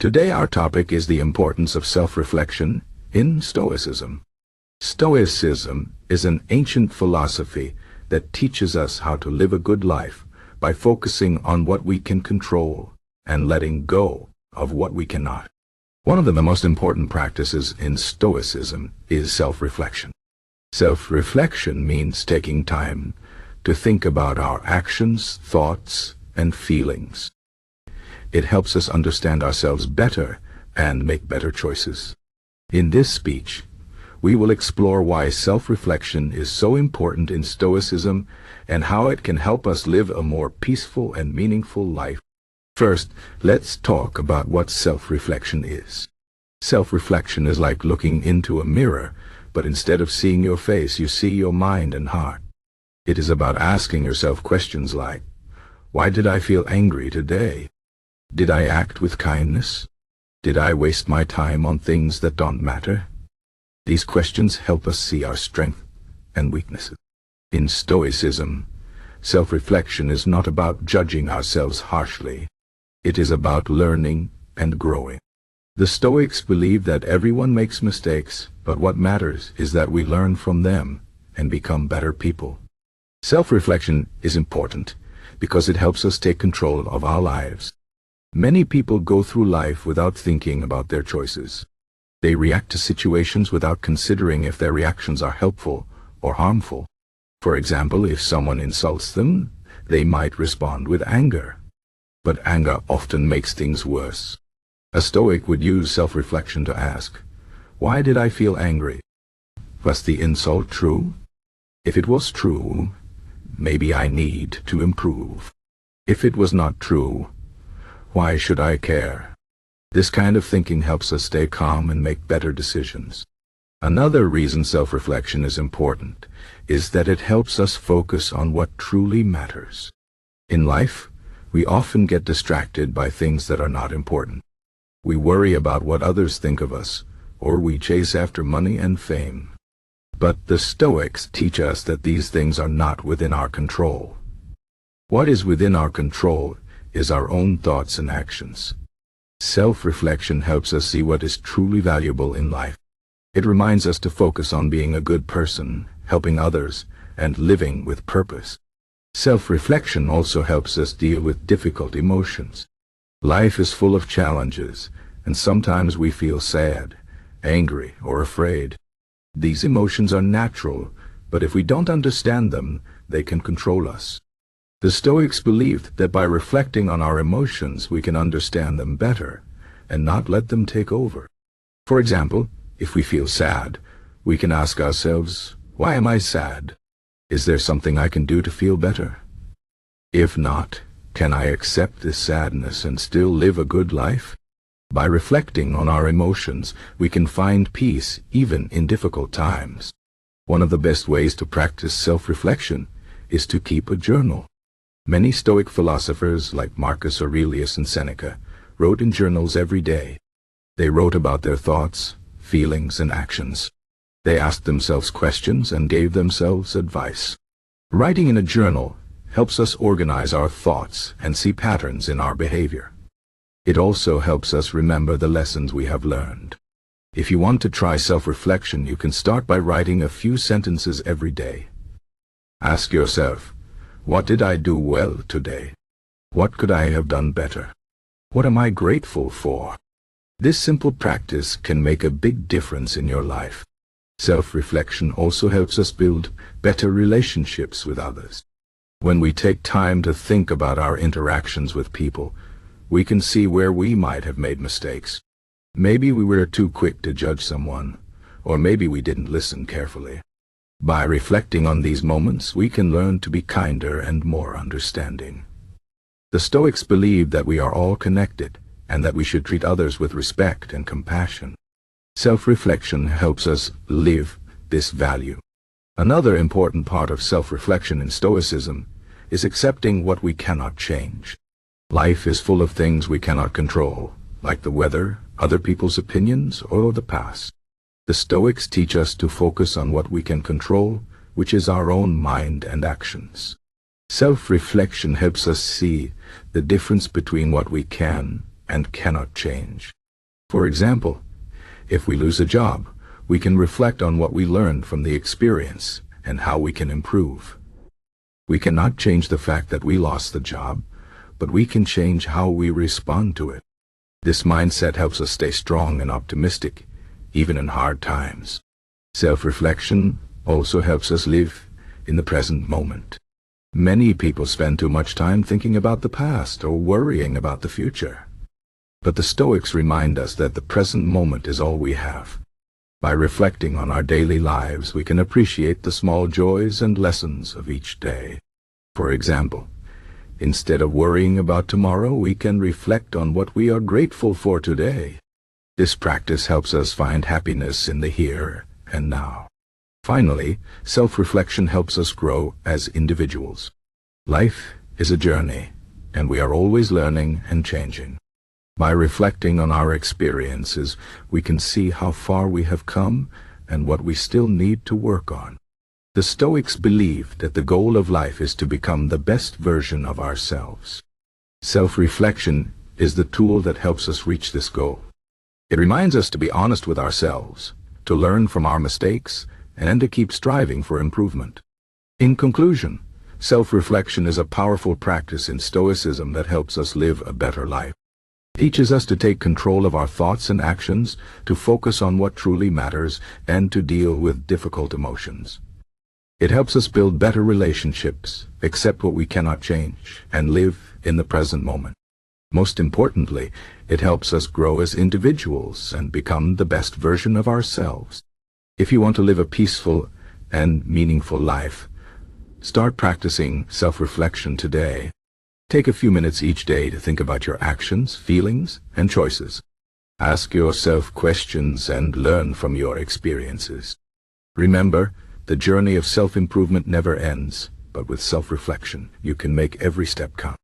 Today our topic is the importance of self-reflection in Stoicism. Stoicism is an ancient philosophy that teaches us how to live a good life by focusing on what we can control and letting go of what we cannot. One of the most important practices in Stoicism is self-reflection. Self-reflection means taking time to think about our actions, thoughts, and feelings. It helps us understand ourselves better and make better choices. In this speech, we will explore why self-reflection is so important in Stoicism and how it can help us live a more peaceful and meaningful life. First, let's talk about what self-reflection is. Self-reflection is like looking into a mirror, but instead of seeing your face, you see your mind and heart. It is about asking yourself questions like, why did I feel angry today? Did I act with kindness? Did I waste my time on things that don't matter? These questions help us see our strengths and weaknesses. In Stoicism, self-reflection is not about judging ourselves harshly. It is about learning and growing. The Stoics believe that everyone makes mistakes, but what matters is that we learn from them and become better people. Self-reflection is important because it helps us take control of our lives. Many people go through life without thinking about their choices. They react to situations without considering if their reactions are helpful or harmful. For example, if someone insults them, they might respond with anger. But anger often makes things worse. A Stoic would use self-reflection to ask, why did I feel angry? Was the insult true? If it was true, maybe I need to improve. If it was not true, why should I care? This kind of thinking helps us stay calm and make better decisions. Another reason self-reflection is important is that it helps us focus on what truly matters. In life, we often get distracted by things that are not important. We worry about what others think of us, or we chase after money and fame. But the Stoics teach us that these things are not within our control. What is within our control is our own thoughts and actions. Self-reflection helps us see what is truly valuable in life. It reminds us to focus on being a good person, helping others, and living with purpose. Self-reflection also helps us deal with difficult emotions. Life is full of challenges, and sometimes we feel sad, angry, or afraid. These emotions are natural, but if we don't understand them, they can control us. The Stoics believed that by reflecting on our emotions, we can understand them better and not let them take over. For example, if we feel sad, we can ask ourselves, why am I sad? Is there something I can do to feel better? If not, can I accept this sadness and still live a good life? By reflecting on our emotions, we can find peace even in difficult times. One of the best ways to practice self-reflection is to keep a journal. Many Stoic philosophers like Marcus Aurelius and Seneca wrote in journals every day. They wrote about their thoughts, feelings, and actions. They asked themselves questions and gave themselves advice. Writing in a journal helps us organize our thoughts and see patterns in our behavior. It also helps us remember the lessons we have learned. If you want to try self-reflection, you can start by writing a few sentences every day. Ask yourself, what did I do well today? What could I have done better? What am I grateful for? This simple practice can make a big difference in your life. Self-reflection also helps us build better relationships with others. When we take time to think about our interactions with people, we can see where we might have made mistakes. Maybe we were too quick to judge someone, or maybe we didn't listen carefully. By reflecting on these moments, we can learn to be kinder and more understanding. The Stoics believe that we are all connected and that we should treat others with respect and compassion. Self-reflection helps us live this value. Another important part of self-reflection in Stoicism is accepting what we cannot change. Life is full of things we cannot control, like the weather, other people's opinions, or the past. The Stoics teach us to focus on what we can control, which is our own mind and actions. Self-reflection helps us see the difference between what we can and cannot change. For example, if we lose a job, we can reflect on what we learned from the experience and how we can improve. We cannot change the fact that we lost the job, but we can change how we respond to it. This mindset helps us stay strong and optimistic, even in hard times. Self-reflection also helps us live in the present moment. Many people spend too much time thinking about the past or worrying about the future. But the Stoics remind us that the present moment is all we have. By reflecting on our daily lives, we can appreciate the small joys and lessons of each day. For example, instead of worrying about tomorrow, we can reflect on what we are grateful for today. This practice helps us find happiness in the here and now. Finally, self-reflection helps us grow as individuals. Life is a journey, and we are always learning and changing. By reflecting on our experiences, we can see how far we have come and what we still need to work on. The Stoics believe that the goal of life is to become the best version of ourselves. Self-reflection is the tool that helps us reach this goal. It reminds us to be honest with ourselves, to learn from our mistakes, and to keep striving for improvement. In conclusion, self-reflection is a powerful practice in Stoicism that helps us live a better life. It teaches us to take control of our thoughts and actions, to focus on what truly matters, and to deal with difficult emotions. It helps us build better relationships, accept what we cannot change, and live in the present moment. Most importantly, it helps us grow as individuals and become the best version of ourselves. If you want to live a peaceful and meaningful life, start practicing self-reflection today. Take a few minutes each day to think about your actions, feelings, and choices. Ask yourself questions and learn from your experiences. Remember, the journey of self-improvement never ends, but with self-reflection, you can make every step count.